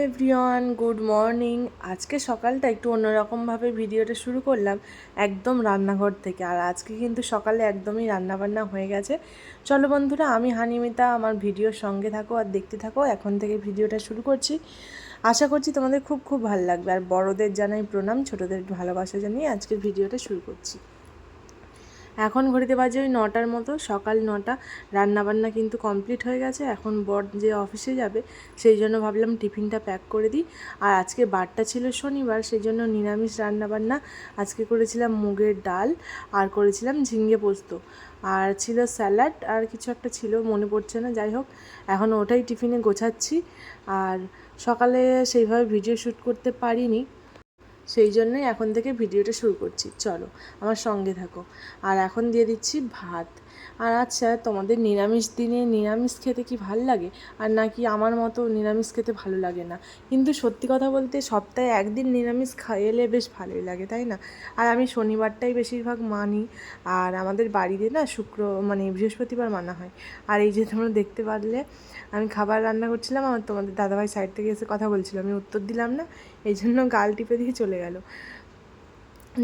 Everyone, good morning. আজকে সকালটা একটু অন্যরকমভাবে ভিডিওটা শুরু করলাম, একদম রান্নাঘর থেকে। আর আজকে কিন্তু সকালে একদমই রান্নাবান্না হয়ে গেছে। চলো বন্ধুরা, আমি হানিমিতা, আমার ভিডিওর সঙ্গে থাকো আর দেখতে থাকো। এখন থেকে ভিডিওটা শুরু করছি। আশা করছি তোমাদের খুব খুব ভালো লাগবে। আর বড়দের জানাই প্রণাম, ছোটোদের ভালোবাসা জানিয়ে আজকের ভিডিওটা শুরু করছি। এখন ঘড়িতে বাজে ওই 9টার মতো, সকাল 9টা। রান্নাবান্না কিন্তু কমপ্লিট হয়ে গেছে। এখন বর যে অফিসে যাবে, সেই জন্য ভাবলাম টিফিনটা প্যাক করে দিই। আর আজকে বারটা ছিল শনিবার, সেই জন্য নিরামিষ রান্নাবান্না। আজকে করেছিলাম মুগের ডাল, আর করেছিলাম ঝিঙে পোস্ত, আর ছিল স্যালাড, আর কিছু একটা ছিল মনে পড়ছে না। যাই হোক, এখন ওটাই টিফিনে গোছাচ্ছি। আর সকালে সেইভাবে ভিডিও শ্যুট করতে পারিনি, সেই জন্যই এখন থেকে ভিডিওটা শুরু করছি। চলো আমার সঙ্গে থাকো। আর এখন দিয়ে দিচ্ছি ভাত। আর আচ্ছা, তোমাদের নিরামিষ দিনে নিরামিষ খেতে কি ভাল লাগে? আর নাকি আমার মতো নিরামিষ খেতে ভালো লাগে না? কিন্তু সত্যি কথা বলতে, সপ্তাহে একদিন নিরামিষ খাইলে বেশ ভালোই লাগে, তাই না? আর আমি শনিবারটাই বেশিরভাগ মানি। আর আমাদের বাড়িতে না বৃহস্পতিবার মানা হয়। আর এই যে তোমরা দেখতে পারলে, আমি খাবার রান্না করছিলাম, আমার তোমাদের দাদাভাই সাইড থেকে এসে কথা বলছিল, আমি উত্তর দিলাম না, এই জন্য গাল টিপে দিয়ে চলে গেল।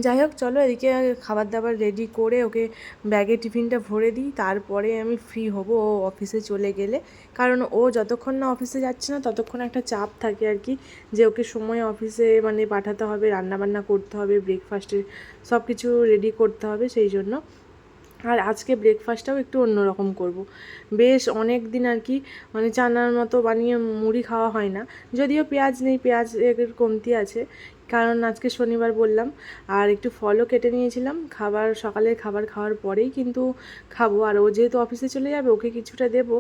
যাই হোক, চলো এদিকে খাবার দাবার রেডি করে ওকে ব্যাগে টিফিনটা ভরে দিই, তারপরে আমি ফ্রি হব ও অফিসে চলে গেলে। কারণ ও যতক্ষণ না অফিসে যাচ্ছে না, ততক্ষণ একটা চাপ থাকে আর কি, যে ওকে সময় অফিসে পাঠাতে হবে, রান্নাবান্না করতে হবে, ব্রেকফাস্টের সব কিছু রেডি করতে হবে, সেই জন্য। আর আজকে ব্রেকফাস্টটাও একটু অন্যরকম করব। বেশ অনেক দিন আর কি চানার মতো বানিয়ে মুড়ি খাওয়া হয় না। যদিও পেঁয়াজ নেই, পেঁয়াজ এর কমতি আছে, কারণ আজকে শনিবার বললাম। আর একটু ফলও কেটে নিয়েছিলাম, সকালের খাবার খাওয়ার পরেই কিন্তু খাবো। আর ও যেহেতু অফিসে চলে যাবে, ওকে কিছুটা দেবো।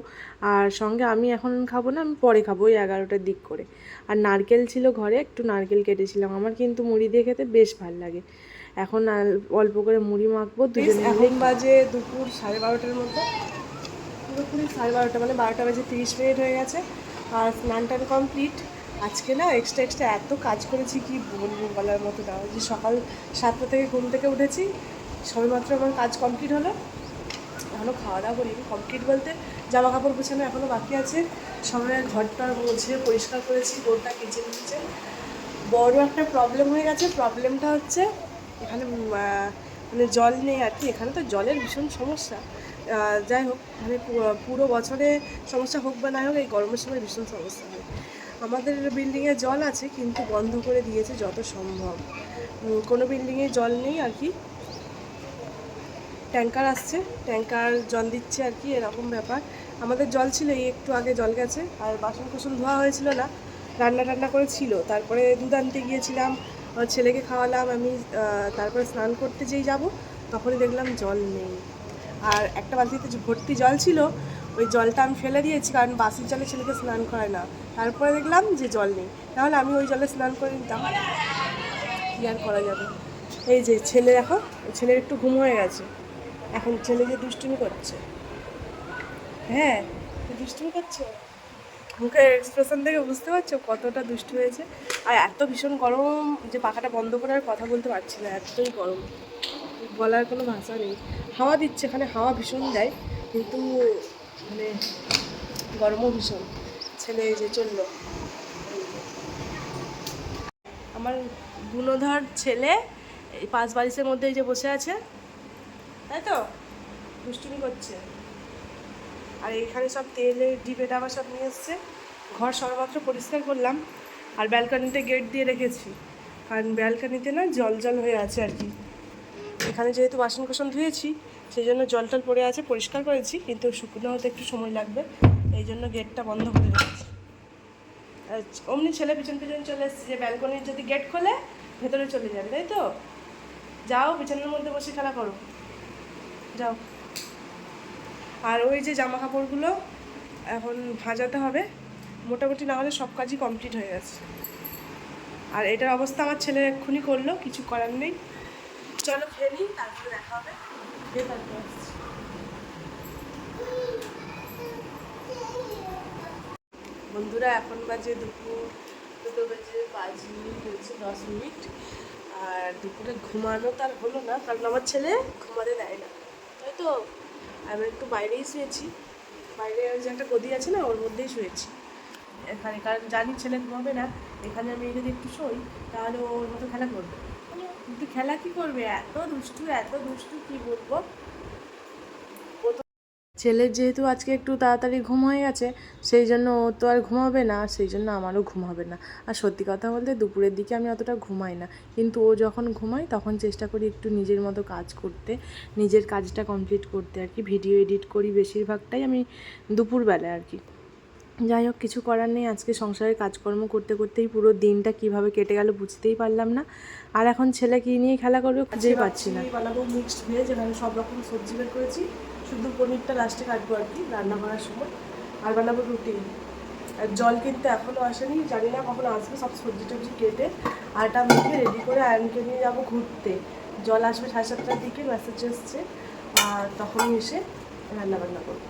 আর সঙ্গে আমি এখন খাবো না, আমি পরে খাবো ওই 11টার দিক করে। আর নারকেল ছিল ঘরে, একটু নারকেল কেটেছিলাম। আমার কিন্তু মুড়ি দিয়ে খেতে বেশ ভালো লাগে। এখন অল্প করে মুড়ি মাখবো দুজনে মিলে। এখন বাজে দুপুর 12:30 মতো, পুরোপুরি 12:30, 12টা বেজে 30 মিনিট হয়ে গেছে। আর স্নান টান কমপ্লিট। আজকে না এক্সট্রা এত কাজ করেছি, কি বলবো, বলার মতো না। যে সকাল 7টা থেকে ঘুম থেকে উঠেছি, সবেমাত্র আমার কাজ কমপ্লিট হলো। এখনও খাওয়া দাওয়া করিনি। কমপ্লিট বলতে জামা কাপড় গোছানো এখনও বাকি আছে। সবাই ঘরটা মুছে পরিষ্কার করেছি, গোটা কিচেন নিচে। বড় একটা প্রবলেম হয়ে গেছে। প্রবলেমটা হচ্ছে এখানে জল নেই আর কি। এখানে তো জলের ভীষণ সমস্যা। যাই হোক, পুরো বছরে সমস্যা হোক বা না হোক, এই গরমের সময় ভীষণ সমস্যা হয়। আমাদের বিল্ডিংয়ে জল আছে, কিন্তু বন্ধ করে দিয়েছে যত সম্ভব। কোনো বিল্ডিংয়ে জল নেই আর কি। ট্যাঙ্কার আসছে, ট্যাঙ্কার জল দিচ্ছে আর কি, এরকম ব্যাপার। আমাদের জল ছিল, এই একটু আগে জল গেছে। আর বাসন কোসন ধোয়া হয়েছিল না, রান্না টান্না করে ছিল। তারপরে দুধ আনতে গিয়েছিলাম, আমার ছেলেকে খাওয়ালাম আমি। তারপরে স্নান করতে যেই যাব, তখনই দেখলাম জল নেই। আর একটা বালতিতে ভর্তি জল ছিল, ওই জলটা আমি ফেলে দিয়েছি, কারণ বাসির জলে ছেলেকে স্নান করায় না। তারপরে দেখলাম যে জল নেই, তাহলে আমি ওই জলে স্নান করে নিতাম। কী আর করা যাবে। এই যে ছেলে, দেখো ছেলের একটু ঘুম হয়ে গেছে। এখন ছেলে যে দুষ্টুমি করছে, হ্যাঁ দুষ্টুমি করছে, মুখের এক্সপ্রেশন থেকে বুঝতে পারছো কতটা দুষ্টু হয়েছে। আর এত ভীষণ গরম যে পাখাটা বন্ধ করে আর কথা বলতে পারছি না, এতই গরম, বলার কোনো ভাষা নেই। হাওয়া দিচ্ছে, এখানে হাওয়া ভীষণ দেয়, কিন্তু মানে গরমও ভীষণ। ছেলে এই যে চললো, আমার গুণধর ছেলে এই পাঁচ বালিশের মধ্যে এই যে বসে আছে, তাই তো দুষ্টুমি করছে। আর এখানে সব তেলের ডিবে ডাবা সব নিয়ে এসছে। ঘর সবেমাত্র পরিষ্কার করলাম। আর ব্যালকনিতে গেট দিয়ে রেখেছি, কারণ ব্যালকনিতে না জল জল হয়ে আছে আর কি। এখানে যেহেতু বাসন কোসন ধুয়েছি, সেই জন্য জল টল পড়ে আছে, পরিষ্কার করেছি, কিন্তু শুকনো হতে একটু সময় লাগবে, এই জন্য গেটটা বন্ধ করে রেখেছি। অমনি ছেলে পিছন পিছন চলে এসছে, যে ব্যালকনির যদি গেট খোলে ভেতরে চলে যাবে, তাই তো। যাও বিছানার মধ্যে বসে খেলা করো, যাও। আর ওই যে জামা কাপড়গুলো এখন ভাজাতে হবে, মোটামুটি না হলে সব কাজই কমপ্লিট হয়ে গেছে। আর এটার অবস্থা আমার ছেলে এক্ষুনি করলো, কিছু করার নেই। চলো খেয়ে নিই, তারপরে দেখা হবে। খেয়ে তারপরে আসছি। বন্ধুরা, এখন বাজে দুপুর 2 বেজে 5 মিনিট হয়েছে, 10 মিনিট। আর দুপুরে ঘুমানো তার হলো না, কারণ আমার ছেলে ঘুমাতে দেয় না, তাই তো। আমি একটু বাইরেই শুয়েছি, বাইরে ওই যে একটা গদি আছে না, ওর মধ্যেই শুয়েছি। এখানে, কারণ জানি ছেলে ঘুমাবে না। এখানে আমি যদি একটু শোই তাহলে ওর মতো খেলা করবে, কিন্তু খেলা কি করবে, এত দুষ্টু এত দুষ্টু কি বলবো। ছেলের যেহেতু আজকে একটু তাড়াতাড়ি ঘুম হয়ে গেছে, সেই জন্য ও তো আর ঘুমাবে না, সেই জন্য আমারও ঘুম হবে না। আর সত্যি কথা বলতে দুপুরের দিকে আমি অতটা ঘুমাই না, কিন্তু ও যখন ঘুমায় তখন চেষ্টা করি একটু নিজের মতো কাজ করতে, নিজের কাজটা কমপ্লিট করতে আর কি। ভিডিও এডিট করি বেশিরভাগটাই আমি দুপুরবেলায় আর কি। যাই হোক, কিছু করার নেই। আজকে সংসারের কাজকর্ম করতে করতেই পুরো দিনটা কিভাবে কেটে গেল বুঝতেই পারলাম না। আর এখন ছেলে কী নিয়ে খেলা করবে খুঁজেই পাচ্ছি না। বানাবো মিক্সড ভেজ, এখানে সব রকম সবজি বের করেছি, শুধু পনিরটা লাস্টে কাটবো আর কি রান্না করার সময়। আর বানাবো রুটি। আর জল কিন্তু এখনও আসেনি, জানি না কখন আসবে। সব সবজি টবজি কেটে আটা মেখে রেডি করে আয়নকে নিয়ে যাবো ঘুরতে। জল আসবে 7:30টার দিকে, মেসেজ এসছে, আর তখনই এসে রান্নাবান্না করবো।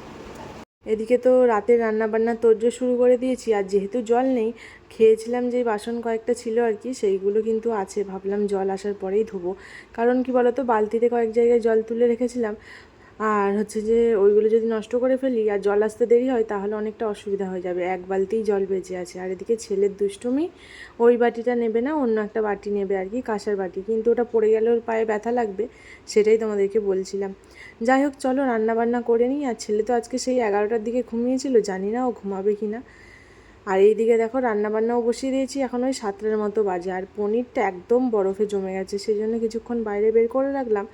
এদিকে তো রাতে রান্নাবান্না তোড়জোড় শুরু করে দিয়েছি। আর যেহেতু জল নেই, খেয়েছিলাম যে বাসন কয়েকটা ছিল আর কি, সেইগুলো কিন্তু আছে। ভাবলাম জল আসার পরেই ধোবো, কারণ কি বলতো, বালতিতে কয়েক জায়গায় জল তুলে রেখেছিলাম। আর হচ্ছে যে ওইগুলো যদি নষ্ট করে ফেলি আর জল আসতে দেরি হয় তাহলে অনেকটা অসুবিধা হয়ে যাবে। এক বালতিই জল বেঁচে আছে। আর এদিকে ছেলের দুষ্টুমি, ওই বাটিটা নেবে না, অন্য একটা বাটি নেবে আর কি, কাঁসার বাটি, কিন্তু ওটা পড়ে গেলে ওর পায়ে ব্যথা লাগবে, সেটাই তোমাদেরকে বলছিলাম। যাই হোক, চলো রান্নাবান্না করে নিই। আর ছেলে তো আজকে সেই 11টার দিকে ঘুমিয়েছিল, জানি না ও ঘুমাবে কি না। আর এইদিকে দেখো রান্নাবান্নাও বসিয়ে দিয়েছি, এখন ওই 7টার মতো বাজে। আর পনিরটা একদম বরফে জমে গেছে, সেই জন্য কিছুক্ষণ বাইরে বের করে রাখলাম।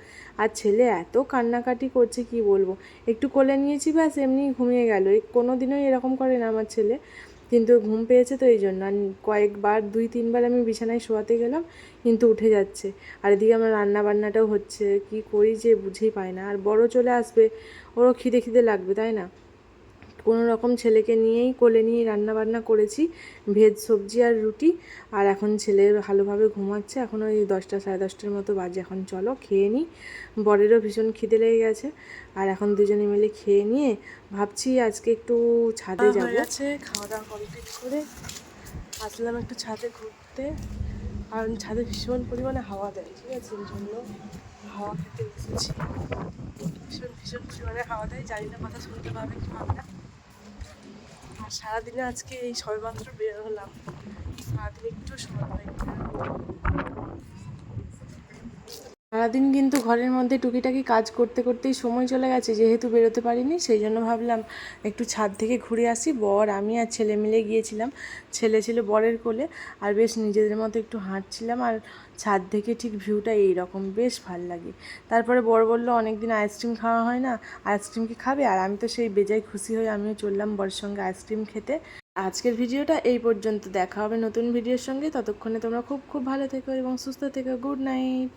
আর ছেলে এত কান্নাকাটি করছে কি বলবো, একটু কোলে নিয়েছি ব্যাস এমনি ঘুমিয়ে গেল। কোনো দিনই এরকম করে না আমার ছেলে, কিন্তু ঘুম পেয়েছে তো এই জন্য। আর কয়েকবার 2-3বার আমি বিছানায় শোয়াতে গেলাম, কিন্তু উঠে যাচ্ছে। আর এদিকে আমার রান্নাবান্নাটাও হচ্ছে, কি করি যে বুঝেই পাই না। আর বড় চলে আসবে, ওরও খিদে খিদে লাগবে, তাই না? কোনো রকম ছেলেকে নিয়েই কোলে নিয়ে রান্না বান্না করেছি, ভেজ সবজি আর রুটি। আর এখন ছেলে ভালোভাবে ঘুমাচ্ছে, এখন ওই 10টা 10:30টার মতো বাজে। এখন চলো খেয়ে নিই, বরেরও ভীষণ খিদে লেগে গেছে। আর এখন দুজনে মিলে খেয়ে নিয়ে ভাবছি আজকে একটু ছাদে যাবো। হয়ে গেছে, খাওয়া দাওয়া কমপ্লিট করে আসলাম একটু ছাদে ঘুরতে, কারণ ছাদে ভীষণ পরিমাণে হাওয়া দেয়, ঠিক আছে, এই জন্য হাওয়া খেতে এসেছি। ভীষণ ভীষণ পরিমাণে হাওয়া দেয়, জানি না কথা শুনতে পাবে কি পাবে না। আর সারাদিনে আজকে এই সবেমাত্র বের হলাম, সারাদিন একটু সময় পাইনি। সারাদিন কিন্তু ঘরের মধ্যে টুকিটাকি কাজ করতে করতেই সময় চলে গেছে। যেহেতু বেরোতে পারিনি, সেই জন্য ভাবলাম একটু ছাদ থেকে ঘুরে আসি। বর, আমি আর ছেলে মিলে গিয়েছিলাম, ছেলে ছিল বরের কোলে। আর বেশ নিজেদের মতো একটু হাঁটছিলাম, আর ছাদ থেকে ঠিক ভিউটা এইরকম, বেশ ভাল লাগে। তারপরে বর বললো অনেক দিন আইসক্রিম খাওয়া হয় না, আইসক্রিম কি খাবে? আর আমি তো সেই বেজায় খুশি হয়ে আমিও চললাম বরের সঙ্গে আইসক্রিম খেতে। আজকের ভিডিওটা এই পর্যন্ত, দেখা হবে নতুন ভিডিওর সঙ্গে। ততক্ষণে তোমরা খুব খুব ভালো থেকো এবং সুস্থ থেকো। Good night.